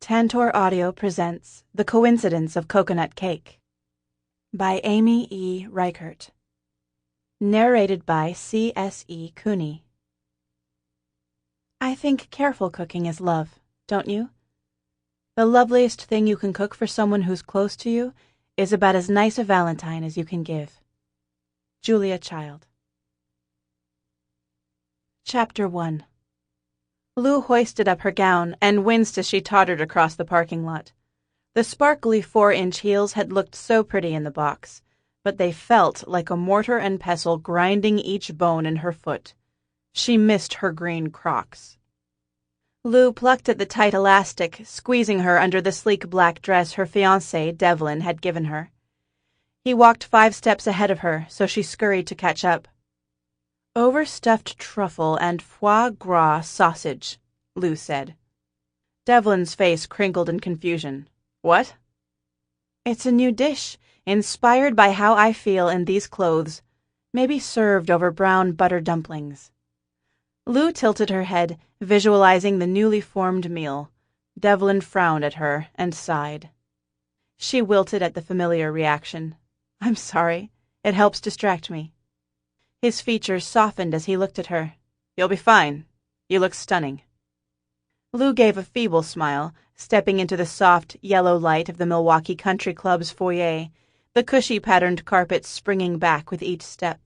Tantor Audio presents The Coincidence of Coconut Cake by Amy E. Reichert. Narrated by C.S.E. Cooney. I think careful cooking is love, don't you? The loveliest thing you can cook for someone who's close to you is about as nice a Valentine as you can give. Julia Child. Chapter 1. Lou hoisted up her gown and winced as she tottered across the parking lot. The sparkly 4-inch heels had looked so pretty in the box, but they felt like a mortar and pestle grinding each bone in her foot. She missed her green Crocs. Lou plucked at the tight elastic, squeezing her under the sleek black dress her fiance, Devlin, had given her. He walked 5 steps ahead of her, so she scurried to catch up. Overstuffed truffle and foie gras sausage, Lou said. Devlin's face crinkled in confusion. What? It's a new dish, inspired by how I feel in these clothes, maybe served over brown butter dumplings. Lou tilted her head, visualizing the newly formed meal. Devlin frowned at her and sighed. She wilted at the familiar reaction. I'm sorry. It helps distract me. His features softened as he looked at her. You'll be fine. You look stunning. Lou gave a feeble smile, stepping into the soft, yellow light of the Milwaukee Country Club's foyer, the cushy patterned carpet springing back with each step.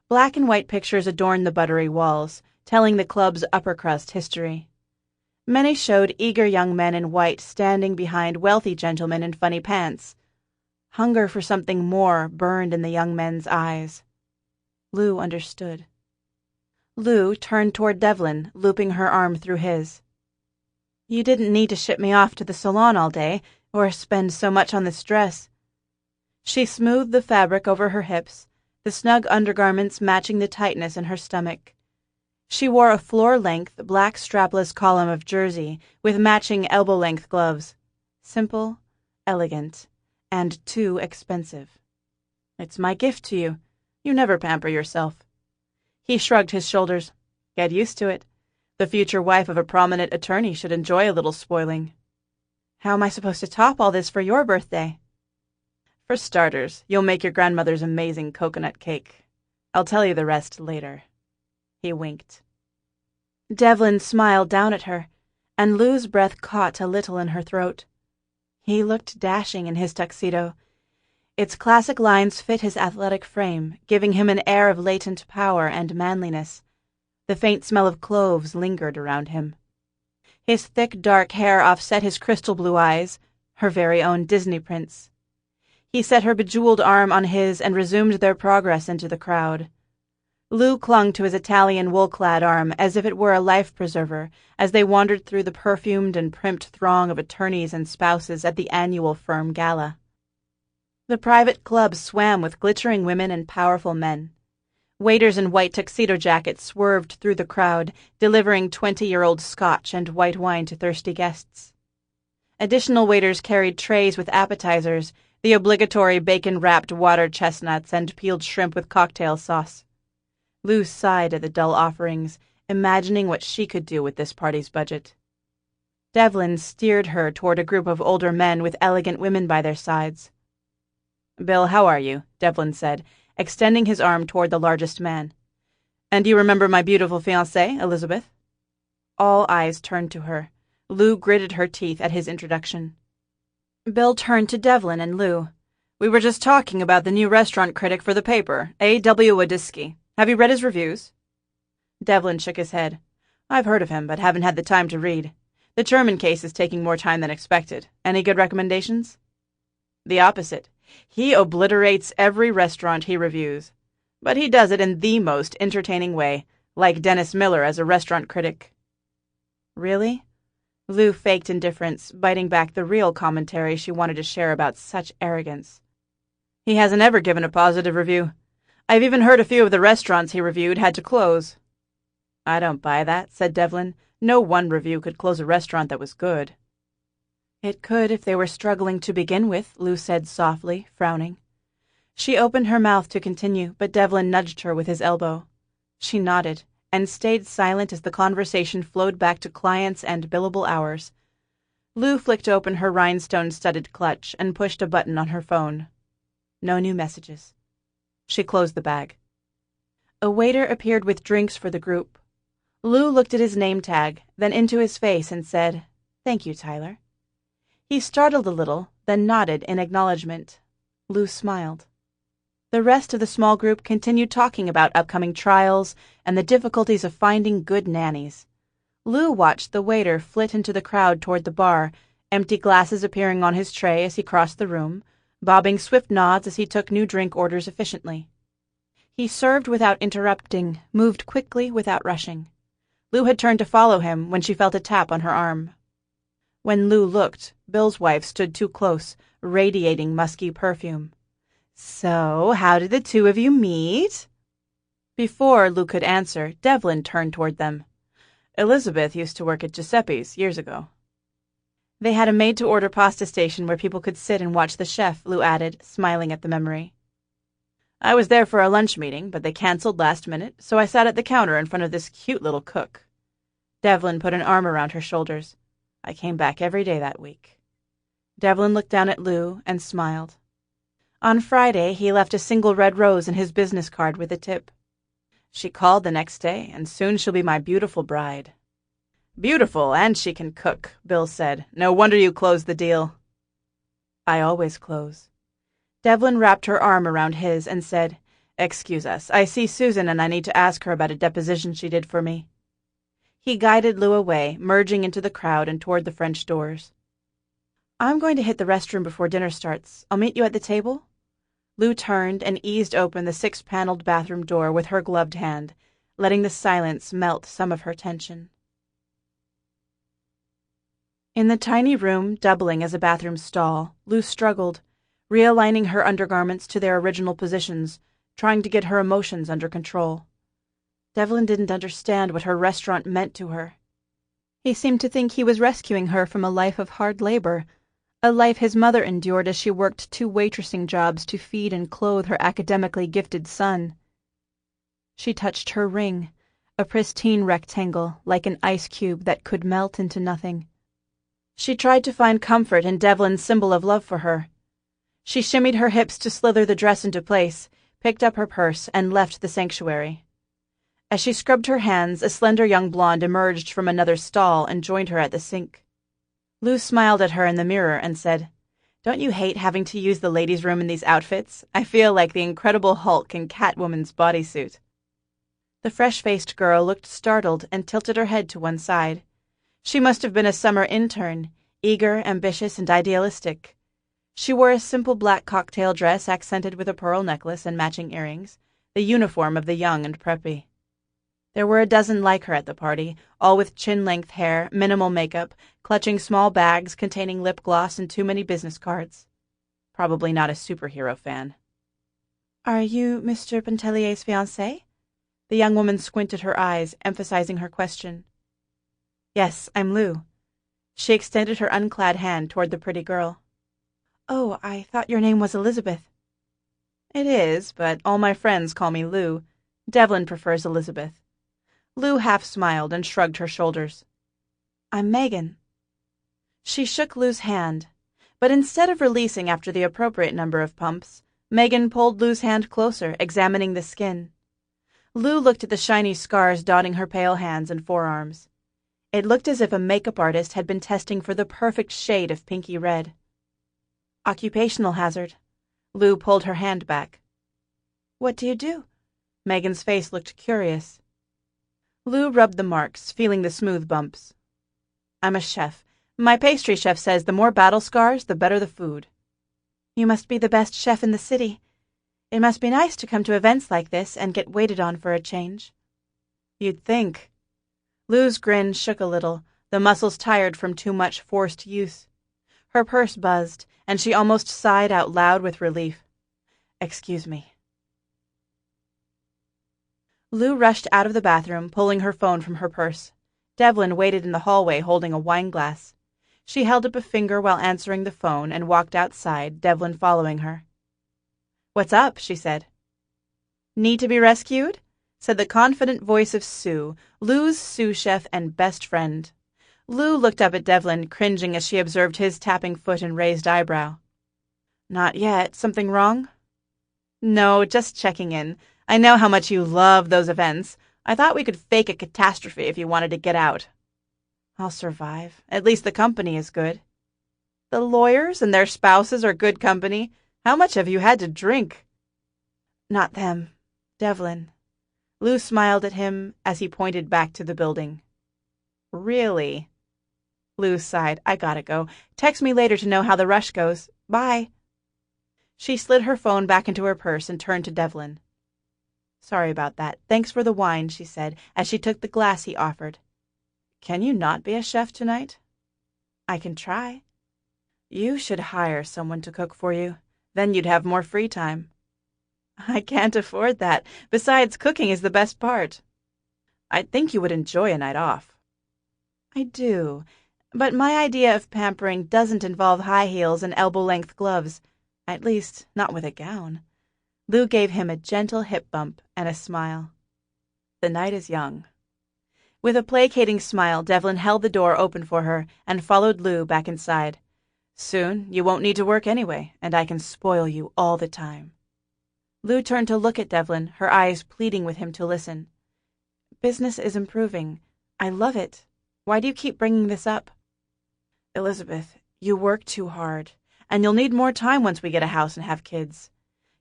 Black and white pictures adorned the buttery walls, telling the club's upper crust history. Many showed eager young men in white standing behind wealthy gentlemen in funny pants. Hunger for something more burned in the young men's eyes. Lou understood. Lou turned toward Devlin, looping her arm through his. You didn't need to ship me off to the salon all day, or spend so much on this dress. She smoothed the fabric over her hips, the snug undergarments matching the tightness in her stomach. She wore a floor-length, black strapless column of jersey with matching elbow-length gloves. Simple, elegant, and too expensive. It's my gift to you. You never pamper yourself. He shrugged his shoulders. Get used to it. The future wife of a prominent attorney should enjoy a little spoiling. How am I supposed to top all this for your birthday? For starters, you'll make your grandmother's amazing coconut cake. I'll tell you the rest later. He winked. Devlin smiled down at her, and Lou's breath caught a little in her throat. He looked dashing in his tuxedo. Its classic lines fit his athletic frame, giving him an air of latent power and manliness. The faint smell of cloves lingered around him. His thick, dark hair offset his crystal blue eyes, her very own Disney prince. He set her bejeweled arm on his and resumed their progress into the crowd. Lou clung to his Italian wool-clad arm as if it were a life-preserver as they wandered through the perfumed and primped throng of attorneys and spouses at the annual firm gala. The private club swam with glittering women and powerful men. Waiters in white tuxedo jackets swerved through the crowd, delivering 20-year-old scotch and white wine to thirsty guests. Additional waiters carried trays with appetizers, the obligatory bacon-wrapped water chestnuts and peeled shrimp with cocktail sauce. Lou sighed at the dull offerings, imagining what she could do with this party's budget. Devlin steered her toward a group of older men with elegant women by their sides. Bill, how are you? Devlin said, extending his arm toward the largest man. And do you remember my beautiful fiancée, Elizabeth? All eyes turned to her. Lou gritted her teeth at his introduction. Bill turned to Devlin and Lou. We were just talking about the new restaurant critic for the paper, A.W. Wadisky. Have you read his reviews? Devlin shook his head. I've heard of him, but haven't had the time to read. The German case is taking more time than expected. Any good recommendations? The opposite. He obliterates every restaurant he reviews. But he does it in the most entertaining way, like Dennis Miller as a restaurant critic. Really? Lou faked indifference, biting back the real commentary she wanted to share about such arrogance. He hasn't ever given a positive review. I've even heard a few of the restaurants he reviewed had to close. I don't buy that, said Devlin. No one review could close a restaurant that was good. It could if they were struggling to begin with, Lou said softly, frowning. She opened her mouth to continue, but Devlin nudged her with his elbow. She nodded, and stayed silent as the conversation flowed back to clients and billable hours. Lou flicked open her rhinestone-studded clutch and pushed a button on her phone. No new messages. She closed the bag. A waiter appeared with drinks for the group. Lou looked at his name tag, then into his face and said, "Thank you, Tyler." He startled a little, then nodded in acknowledgement. Lou smiled. The rest of the small group continued talking about upcoming trials and the difficulties of finding good nannies. Lou watched the waiter flit into the crowd toward the bar, empty glasses appearing on his tray as he crossed the room, bobbing swift nods as he took new drink orders efficiently. He served without interrupting, moved quickly without rushing. Lou had turned to follow him when she felt a tap on her arm. When Lou looked, Bill's wife stood too close, radiating musky perfume. "So, how did the two of you meet?" Before Lou could answer, Devlin turned toward them. "Elizabeth used to work at Giuseppe's years ago." They had a made-to-order pasta station where people could sit and watch the chef, Lou added, smiling at the memory. "I was there for a lunch meeting, but they canceled last minute, so I sat at the counter in front of this cute little cook." Devlin put an arm around her shoulders. "I came back every day that week." Devlin looked down at Lou and smiled. On Friday, he left a single red rose in his business card with a tip. "She called the next day, and soon she'll be my beautiful bride." "Beautiful, and she can cook," Bill said. "No wonder you closed the deal." "I always close." Devlin wrapped her arm around his and said, "Excuse us. I see Susan and I need to ask her about a deposition she did for me." He guided Lou away, merging into the crowd and toward the French doors. "I'm going to hit the restroom before dinner starts. I'll meet you at the table?" Lou turned and eased open the 6-paneled bathroom door with her gloved hand, letting the silence melt some of her tension. In the tiny room, doubling as a bathroom stall, Lou struggled, realigning her undergarments to their original positions, trying to get her emotions under control. Devlin didn't understand what her restaurant meant to her. He seemed to think he was rescuing her from a life of hard labor, a life his mother endured as she worked 2 waitressing jobs to feed and clothe her academically gifted son. She touched her ring, a pristine rectangle like an ice cube that could melt into nothing. She tried to find comfort in Devlin's symbol of love for her. She shimmied her hips to slither the dress into place, picked up her purse, and left the sanctuary. As she scrubbed her hands, a slender young blonde emerged from another stall and joined her at the sink. Lou smiled at her in the mirror and said, "Don't you hate having to use the ladies' room in these outfits? I feel like the Incredible Hulk in Catwoman's bodysuit." The fresh-faced girl looked startled and tilted her head to one side. She must have been a summer intern, eager, ambitious, and idealistic. She wore a simple black cocktail dress accented with a pearl necklace and matching earrings, the uniform of the young and preppy. There were a dozen like her at the party, all with chin-length hair, minimal makeup, clutching small bags containing lip gloss and too many business cards. Probably not a superhero fan. "Are you Mr. Pontellier's fiance?" The young woman squinted her eyes, emphasizing her question. "Yes, I'm Lou." She extended her unclad hand toward the pretty girl. "Oh, I thought your name was Elizabeth." "It is, but all my friends call me Lou. Devlin prefers Elizabeth." Lou half smiled and shrugged her shoulders. "I'm Megan." She shook Lou's hand, but instead of releasing after the appropriate number of pumps, Megan pulled Lou's hand closer, examining the skin. Lou looked at the shiny scars dotting her pale hands and forearms. It looked as if a makeup artist had been testing for the perfect shade of pinky red. "Occupational hazard." Lou pulled her hand back. "What do you do?" Megan's face looked curious. Lou rubbed the marks, feeling the smooth bumps. "I'm a chef. My pastry chef says the more battle scars, the better the food." "You must be the best chef in the city. It must be nice to come to events like this and get waited on for a change." "You'd think." Lou's grin shook a little, the muscles tired from too much forced use. Her purse buzzed, and she almost sighed out loud with relief. "Excuse me." Lou rushed out of the bathroom, pulling her phone from her purse. Devlin waited in the hallway holding a wine glass. She held up a finger while answering the phone and walked outside, Devlin following her. "What's up?" she said. "Need to be rescued?" said the confident voice of Sue, Lou's sous chef and best friend. Lou looked up at Devlin, cringing as she observed his tapping foot and raised eyebrow. Not yet. Something wrong? No, just checking in. I know how much you love those events. I thought we could fake a catastrophe if you wanted to get out. I'll survive. At least the company is good. The lawyers and their spouses are good company. How much have you had to drink? Not them. Devlin. Lou smiled at him as he pointed back to the building. Really? Lou sighed. I gotta go. Text me later to know how the rush goes. Bye. She slid her phone back into her purse and turned to Devlin. Sorry about that. Thanks for the wine, she said, as she took the glass he offered. Can you not be a chef tonight? I can try. You should hire someone to cook for you. Then you'd have more free time. I can't afford that. Besides, cooking is the best part. I think you would enjoy a night off. I do, but my idea of pampering doesn't involve high heels and elbow-length gloves. At least, not with a gown. Lou gave him a gentle hip bump and a smile. The night is young. With a placating smile, Devlin held the door open for her and followed Lou back inside. Soon, you won't need to work anyway, and I can spoil you all the time. Lou turned to look at Devlin, her eyes pleading with him to listen. Business is improving. I love it. Why do you keep bringing this up? Elizabeth, you work too hard, and you'll need more time once we get a house and have kids.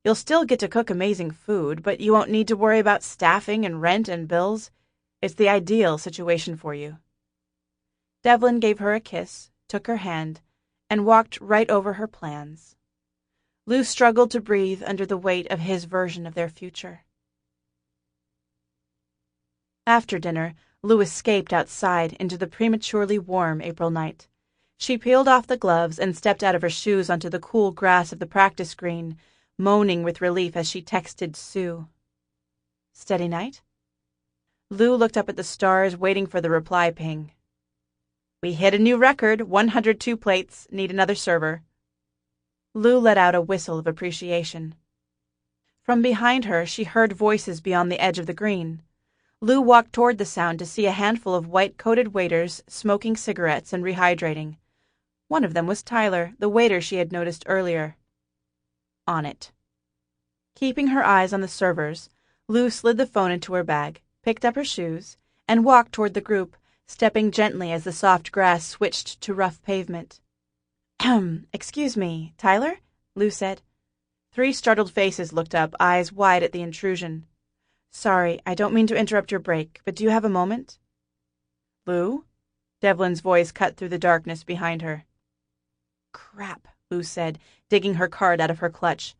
You'll still get to cook amazing food, but you won't need to worry about staffing and rent and bills. It's the ideal situation for you. Devlin gave her a kiss, took her hand, and walked right over her plans. Lou struggled to breathe under the weight of his version of their future. After dinner, Lou escaped outside into the prematurely warm April night. She peeled off the gloves and stepped out of her shoes onto the cool grass of the practice green, moaning with relief as she texted Sue. Steady night? Lou looked up at the stars, waiting for the reply ping. We hit a new record, 102 plates, need another server. Lou let out a whistle of appreciation. From behind her, she heard voices beyond the edge of the green. Lou walked toward the sound to see a handful of white-coated waiters smoking cigarettes and rehydrating. One of them was Tyler, the waiter she had noticed earlier. On it. Keeping her eyes on the servers, Lou slid the phone into her bag, picked up her shoes, and walked toward the group, stepping gently as the soft grass switched to rough pavement. Excuse me, Tyler? Lou said. 3 startled faces looked up, eyes wide at the intrusion. Sorry, I don't mean to interrupt your break, but do you have a moment? Lou? Devlin's voice cut through the darkness behind her. Crap, Lou said, digging her card out of her clutch.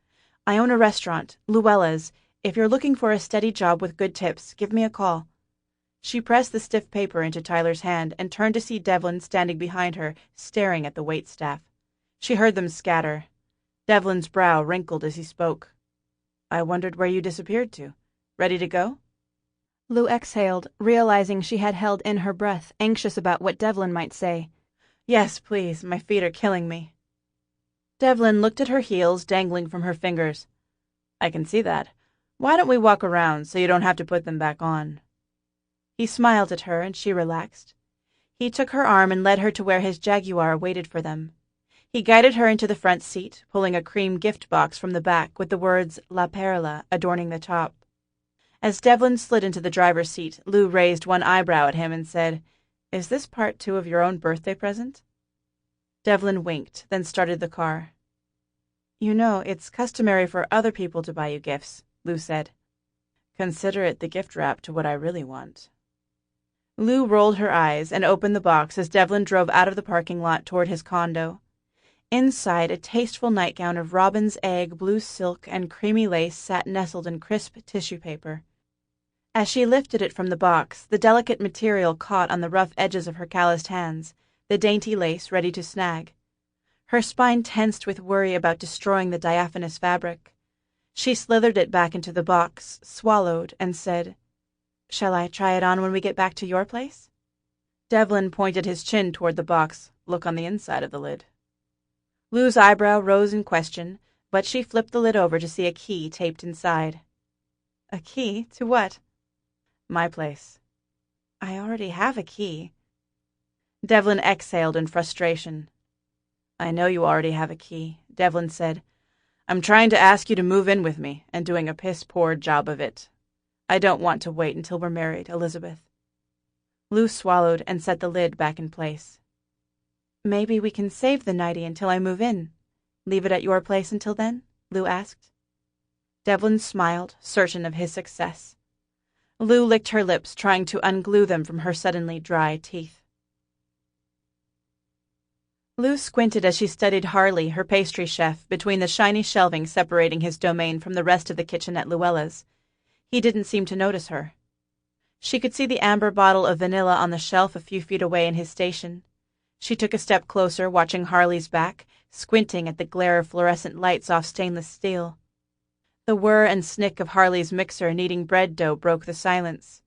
I own a restaurant, Luella's. If you're looking for a steady job with good tips, give me a call. She pressed the stiff paper into Tyler's hand and turned to see Devlin standing behind her, staring at the waitstaff. She heard them scatter. Devlin's brow wrinkled as he spoke. I wondered where you disappeared to. Ready to go? Lou exhaled, realizing she had held in her breath, anxious about what Devlin might say. Yes, please, my feet are killing me. Devlin looked at her heels dangling from her fingers. I can see that. Why don't we walk around so you don't have to put them back on? He smiled at her and she relaxed. He took her arm and led her to where his Jaguar waited for them. He guided her into the front seat, pulling a cream gift box from the back with the words La Perla adorning the top. As Devlin slid into the driver's seat, Lou raised one eyebrow at him and said, Is this part 2 of your own birthday present? Devlin winked, then started the car. You know, it's customary for other people to buy you gifts, Lou said. Consider it the gift wrap to what I really want. Lou rolled her eyes and opened the box as Devlin drove out of the parking lot toward his condo. Inside, a tasteful nightgown of robin's egg, blue silk, and creamy lace sat nestled in crisp tissue paper. As she lifted it from the box, the delicate material caught on the rough edges of her calloused hands, the dainty lace ready to snag. Her spine tensed with worry about destroying the diaphanous fabric. She slithered it back into the box, swallowed, and said, Shall I try it on when we get back to your place? Devlin pointed his chin toward the box. Look on the inside of the lid. Lou's eyebrow rose in question, but she flipped the lid over to see a key taped inside. A key? To what? My place. I already have a key. Devlin exhaled in frustration. "I know you already have a key," Devlin said. "I'm trying to ask you to move in with me, and doing a piss-poor job of it. I don't want to wait until we're married, Elizabeth." Lou swallowed and set the lid back in place. "Maybe we can save the nightie until I move in. Leave it at your place until then?" Lou asked. Devlin smiled, certain of his success. Lou licked her lips, trying to unglue them from her suddenly dry teeth. Lou squinted as she studied Harley, her pastry chef, between the shiny shelving separating his domain from the rest of the kitchen at Luella's. He didn't seem to notice her. She could see the amber bottle of vanilla on the shelf a few feet away in his station. She took a step closer, watching Harley's back, squinting at the glare of fluorescent lights off stainless steel. The whir and snick of Harley's mixer kneading bread dough broke the silence.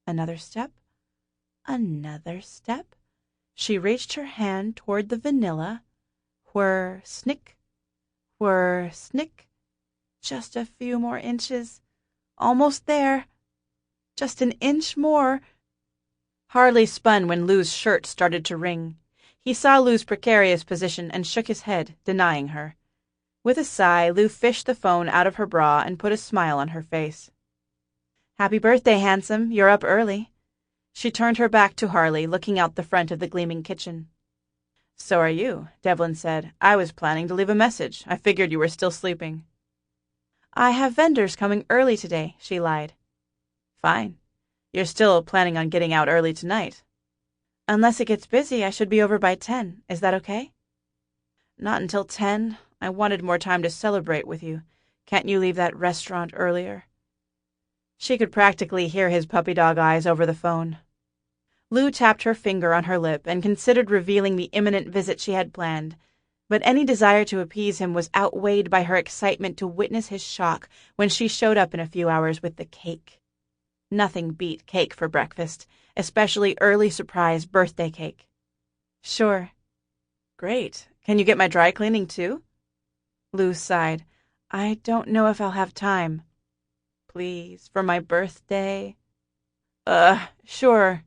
Another step. Another step. She reached her hand toward the vanilla. Whir, snick. Whir, snick. Just a few more inches. Almost there. Just an inch more. Harley spun when Lou's shirt started to ring. He saw Lou's precarious position and shook his head, denying her. With a sigh, Lou fished the phone out of her bra and put a smile on her face. "Happy birthday, handsome. You're up early." She turned her back to Harley, looking out the front of the gleaming kitchen. "So are you," Devlin said. "I was planning to leave a message. I figured you were still sleeping." "I have vendors coming early today," she lied. "Fine. You're still planning on getting out early tonight." "Unless it gets busy, I should be over by 10. Is that okay?" "Not until 10. I wanted more time to celebrate with you. Can't you leave that restaurant earlier?" She could practically hear his puppy dog eyes over the phone. Lou tapped her finger on her lip and considered revealing the imminent visit she had planned, but any desire to appease him was outweighed by her excitement to witness his shock when she showed up in a few hours with the cake. Nothing beat cake for breakfast, especially early surprise birthday cake. "Sure." "Great. Can you get my dry cleaning, too?" Lou sighed. "I don't know if I'll have time." "Please, for my birthday." Sure."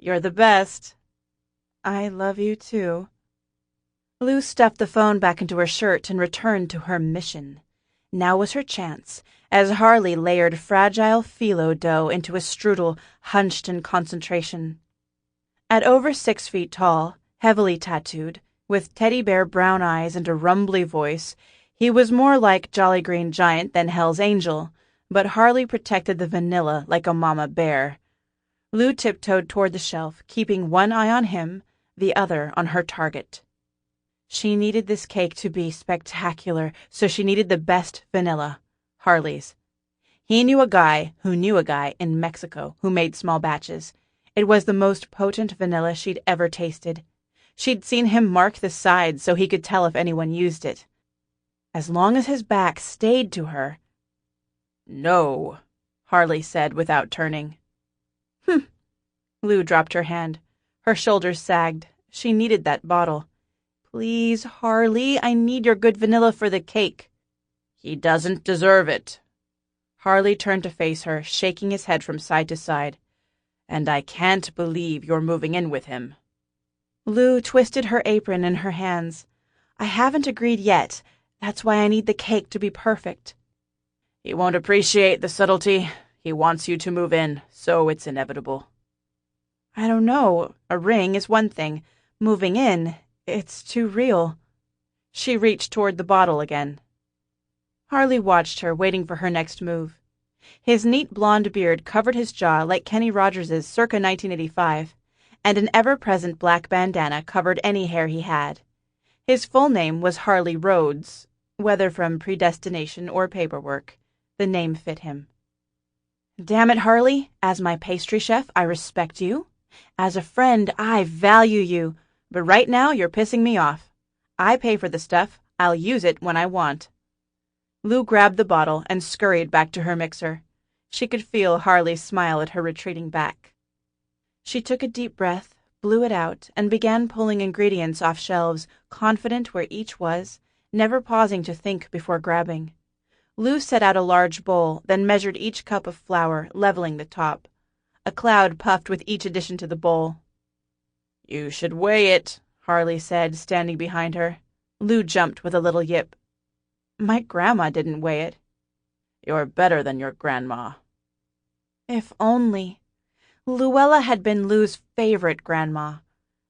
"You're the best." "I love you, too." Lou stuffed the phone back into her shirt and returned to her mission. Now was her chance, as Harley layered fragile phyllo dough into a strudel hunched in concentration. At over 6 feet tall, heavily tattooed, with teddy bear brown eyes and a rumbly voice, he was more like Jolly Green Giant than Hell's Angel, but Harley protected the vanilla like a mama bear. Lou tiptoed toward the shelf, keeping one eye on him, the other on her target. She needed this cake to be spectacular, so she needed the best vanilla, Harley's. He knew a guy who knew a guy in Mexico who made small batches. It was the most potent vanilla she'd ever tasted. She'd seen him mark the sides so he could tell if anyone used it. As long as his back stayed to her. "No," Harley said without turning. Lou dropped her hand. Her shoulders sagged. She needed that bottle. "Please, Harley, I need your good vanilla for the cake." "He doesn't deserve it." Harley turned to face her, shaking his head from side to side. "And I can't believe you're moving in with him." Lou twisted her apron in her hands. "I haven't agreed yet. That's why I need the cake to be perfect." "He won't appreciate the subtlety. He wants you to move in, so it's inevitable." "I don't know. A ring is one thing. Moving in, it's too real." She reached toward the bottle again. Harley watched her, waiting for her next move. His neat blonde beard covered his jaw like Kenny Rogers's circa 1985, and an ever-present black bandana covered any hair he had. His full name was Harley Rhodes. Whether from predestination or paperwork, the name fit him. "Damn it, Harley, as my pastry chef, I respect you. As a friend, I value you. But right now, you're pissing me off. I pay for the stuff. I'll use it when I want." Lou grabbed the bottle and scurried back to her mixer. She could feel Harley smile at her retreating back. She took a deep breath, blew it out, and began pulling ingredients off shelves, confident where each was, never pausing to think before grabbing. Lou set out a large bowl, then measured each cup of flour, leveling the top. A cloud puffed with each addition to the bowl. You should weigh it, Harley said, standing behind her. Lou jumped with a little yip. My grandma didn't weigh it. You're better than your grandma. If only. Luella had been Lou's favorite grandma.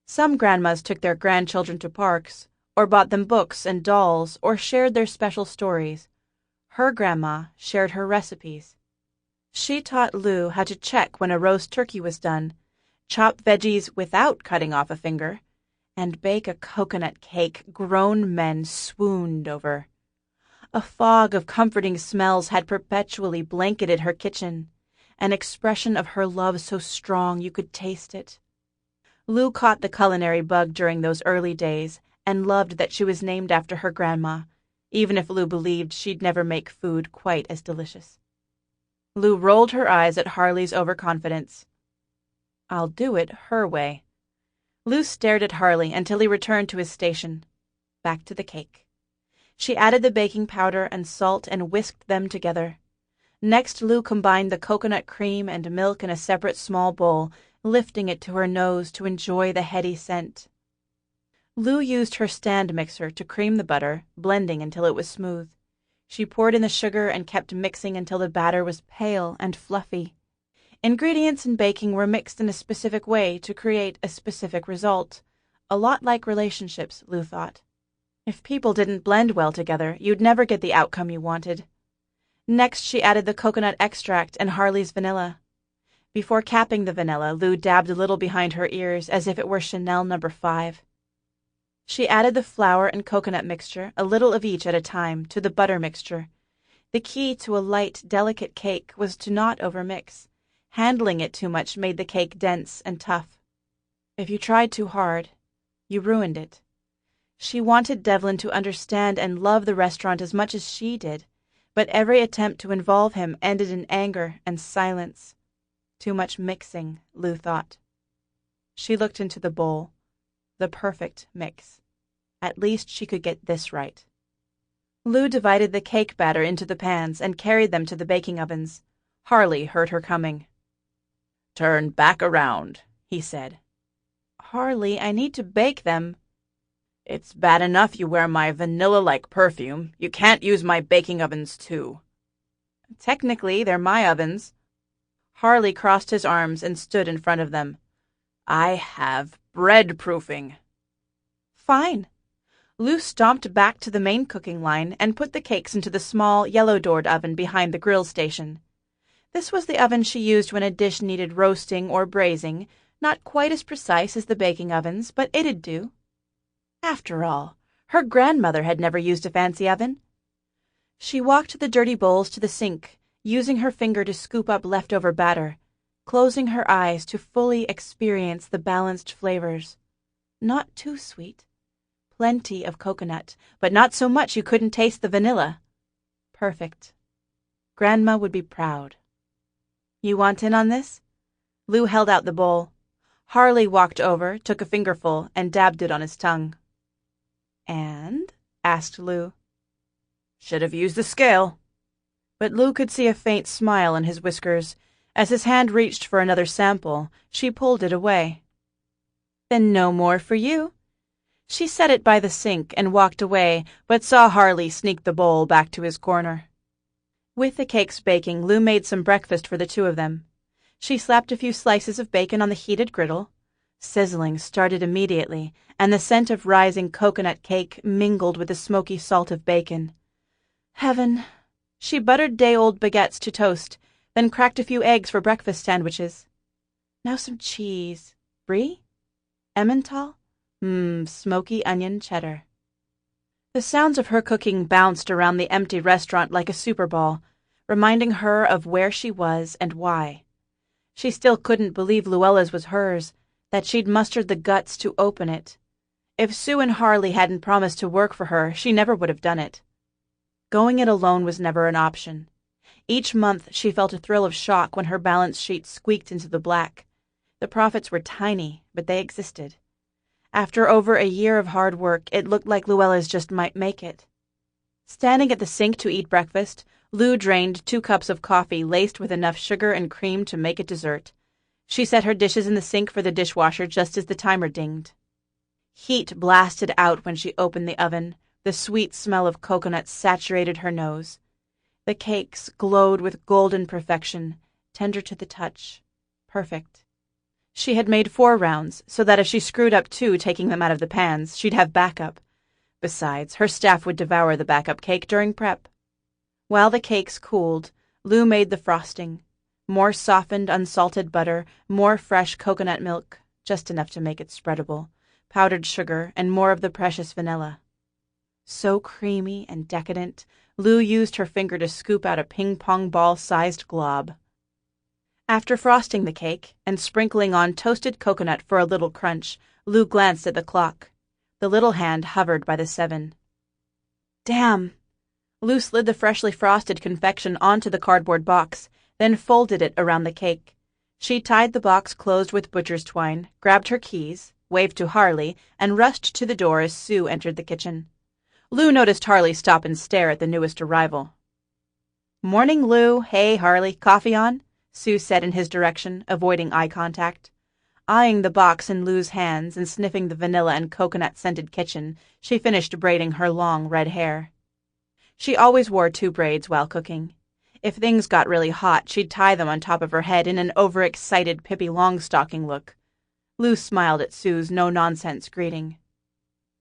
Some grandmas took their grandchildren to parks, or bought them books and dolls, or shared their special stories. Her grandma shared her recipes. She taught Lou how to check when a roast turkey was done, chop veggies without cutting off a finger, and bake a coconut cake grown men swooned over. A fog of comforting smells had perpetually blanketed her kitchen, an expression of her love so strong you could taste it. Lou caught the culinary bug during those early days and loved that she was named after her grandma, even if Lou believed she'd never make food quite as delicious. Lou rolled her eyes at Harley's overconfidence. I'll do it her way. Lou stared at Harley until he returned to his station. Back to the cake. She added the baking powder and salt and whisked them together. Next, Lou combined the coconut cream and milk in a separate small bowl, lifting it to her nose to enjoy the heady scent. Lou used her stand mixer to cream the butter, blending until it was smooth. She poured in the sugar and kept mixing until the batter was pale and fluffy. Ingredients in baking were mixed in a specific way to create a specific result, a lot like relationships, Lou thought. If people didn't blend well together, you'd never get the outcome you wanted. Next, she added the coconut extract and Harley's vanilla. Before capping the vanilla, Lou dabbed a little behind her ears as if it were Chanel No. 5. She added the flour and coconut mixture, a little of each at a time, to the butter mixture. The key to a light, delicate cake was to not overmix. Handling it too much made the cake dense and tough. If you tried too hard, you ruined it. She wanted Devlin to understand and love the restaurant as much as she did, but every attempt to involve him ended in anger and silence. Too much mixing, Lou thought. She looked into the bowl. The perfect mix. At least she could get this right. Lou divided the cake batter into the pans and carried them to the baking ovens. Harley heard her coming. Turn back around, he said. Harley, I need to bake them. It's bad enough you wear my vanilla-like perfume. You can't use my baking ovens, too. Technically, they're my ovens. Harley crossed his arms and stood in front of them. I have bread-proofing. Fine. Lou stomped back to the main cooking line and put the cakes into the small, yellow-doored oven behind the grill station. This was the oven she used when a dish needed roasting or braising, not quite as precise as the baking ovens, but it'd do. After all, her grandmother had never used a fancy oven. She walked the dirty bowls to the sink, using her finger to scoop up leftover batter, closing her eyes to fully experience the balanced flavors. Not too sweet. Plenty of coconut, but not so much you couldn't taste the vanilla. Perfect. Grandma would be proud. You want in on this? Lou held out the bowl. Harley walked over, took a fingerful, and dabbed it on his tongue. And? Asked Lou. Should have used the scale. But Lou could see a faint smile on his whiskers. As his hand reached for another sample, she pulled it away. Then no more for you. She set it by the sink and walked away, but saw Harley sneak the bowl back to his corner. With the cakes baking, Lou made some breakfast for the two of them. She slapped a few slices of bacon on the heated griddle. Sizzling started immediately, and the scent of rising coconut cake mingled with the smoky salt of bacon. Heaven! She buttered day-old baguettes to toast, then cracked a few eggs for breakfast sandwiches. Now some cheese. Brie? Emmental? Smoky onion cheddar. The sounds of her cooking bounced around the empty restaurant like a Super Bowl, reminding her of where she was and why. She still couldn't believe Luella's was hers, that she'd mustered the guts to open it. If Sue and Harley hadn't promised to work for her, she never would have done it. Going it alone was never an option. Each month she felt a thrill of shock when her balance sheet squeaked into the black. The profits were tiny, but they existed. After over a year of hard work, it looked like Luella's just might make it. Standing at the sink to eat breakfast, Lou drained 2 cups of coffee laced with enough sugar and cream to make a dessert. She set her dishes in the sink for the dishwasher just as the timer dinged. Heat blasted out when she opened the oven. The sweet smell of coconut saturated her nose. The cakes glowed with golden perfection, tender to the touch. Perfect. She had made 4 rounds, so that if she screwed up 2 taking them out of the pans, she'd have backup. Besides, her staff would devour the backup cake during prep. While the cakes cooled, Lou made the frosting. More softened, unsalted butter, more fresh coconut milk, just enough to make it spreadable, powdered sugar, and more of the precious vanilla. So creamy and decadent, Lou used her finger to scoop out a ping-pong ball-sized glob. After frosting the cake and sprinkling on toasted coconut for a little crunch, Lou glanced at the clock. The little hand hovered by the 7. Damn! Lou slid the freshly frosted confection onto the cardboard box, then folded it around the cake. She tied the box closed with butcher's twine, grabbed her keys, waved to Harley, and rushed to the door as Sue entered the kitchen. Lou noticed Harley stop and stare at the newest arrival. "Morning, Lou. Hey, Harley. Coffee on?" Sue said in his direction, avoiding eye contact. Eyeing the box in Lou's hands and sniffing the vanilla and coconut-scented kitchen, she finished braiding her long red hair. She always wore 2 braids while cooking. If things got really hot, she'd tie them on top of her head in an overexcited Pippi Longstocking look. Lou smiled at Sue's no-nonsense greeting.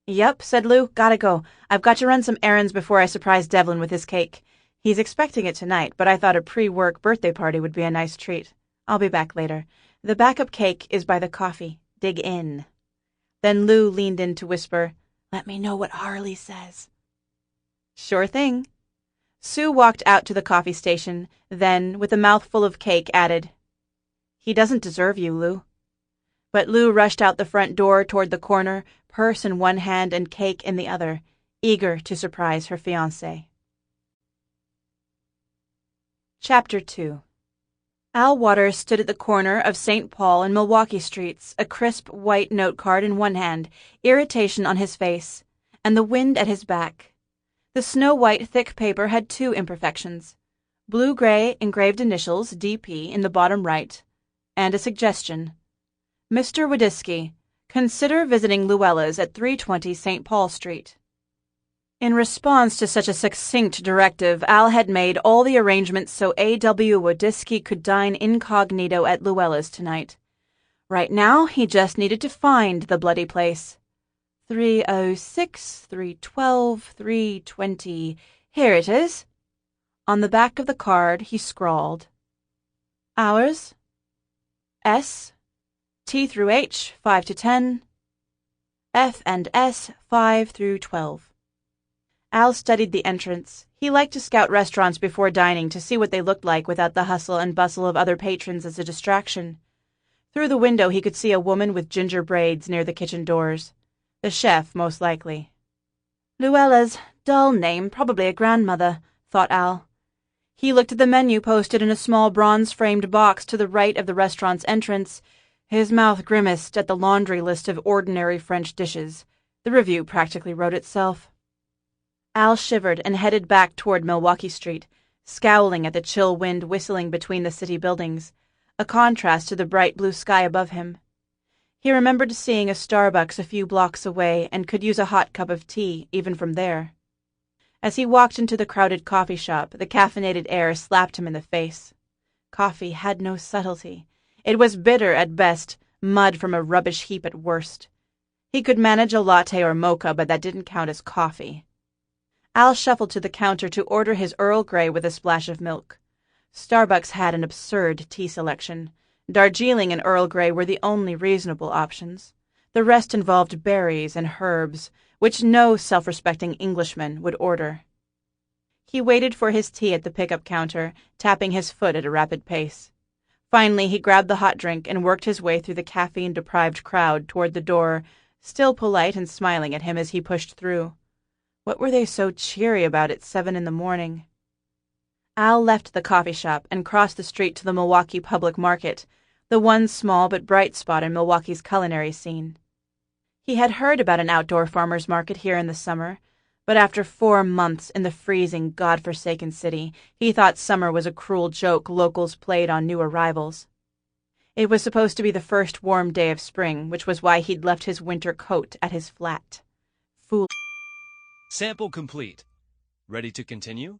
"Yep," said Lou. "Gotta go. I've got to run some errands before I surprise Devlin with his cake. He's expecting it tonight, but I thought a pre-work birthday party would be a nice treat. I'll be back later. The backup cake is by the coffee. Dig in." Then Lou leaned in to whisper, "Let me know what Harley says." "Sure thing." Sue walked out to the coffee station, then, with a mouthful of cake, added, "He doesn't deserve you, Lou." But Lou rushed out the front door toward the corner, purse in one hand and cake in the other, eager to surprise her fiance. Chapter 2. Al Waters stood at the corner of St. Paul and Milwaukee streets, a crisp white note card in one hand, irritation on his face, and the wind at his back. The snow-white thick paper had 2 imperfections: blue-gray engraved initials D.P. in the bottom right, and a suggestion. "Mr. Witty, consider visiting Luella's at 320 St. Paul Street." In response to such a succinct directive, Al had made all the arrangements so A.W. Witty could dine incognito at Luella's tonight. Right now, he just needed to find the bloody place. 306, 312, 320. Here it is. On the back of the card, he scrawled, "Hours, S, T through H, 5 to 10, F and S, 5 through 12. Al studied the entrance. He liked to scout restaurants before dining to see what they looked like without the hustle and bustle of other patrons as a distraction. Through the window he could see a woman with ginger braids near the kitchen doors. The chef, most likely. Luella's, dull name, probably a grandmother, thought Al. He looked at the menu posted in a small bronze-framed box to the right of the restaurant's entrance. His mouth grimaced at the laundry list of ordinary French dishes. The review practically wrote itself. Al shivered and headed back toward Milwaukee Street, scowling at the chill wind whistling between the city buildings, a contrast to the bright blue sky above him. He remembered seeing a Starbucks a few blocks away and could use a hot cup of tea, even from there. As he walked into the crowded coffee shop, the caffeinated air slapped him in the face. Coffee had no subtlety. It was bitter at best, mud from a rubbish heap at worst. He could manage a latte or mocha, but that didn't count as coffee. Al shuffled to the counter to order his Earl Grey with a splash of milk. Starbucks had an absurd tea selection. Darjeeling and Earl Grey were the only reasonable options. The rest involved berries and herbs, which no self-respecting Englishman would order. He waited for his tea at the pickup counter, tapping his foot at a rapid pace. Finally, he grabbed the hot drink and worked his way through the caffeine-deprived crowd toward the door, still polite and smiling at him as he pushed through. What were they so cheery about at 7 in the morning? Al left the coffee shop and crossed the street to the Milwaukee Public Market, the one small but bright spot in Milwaukee's culinary scene. He had heard about an outdoor farmers market here in the summer, but after 4 months in the freezing, God-forsaken city, he thought summer was a cruel joke locals played on new arrivals. It was supposed to be the first warm day of spring, which was why he'd left his winter coat at his flat. Fool. Sample complete. Ready to continue?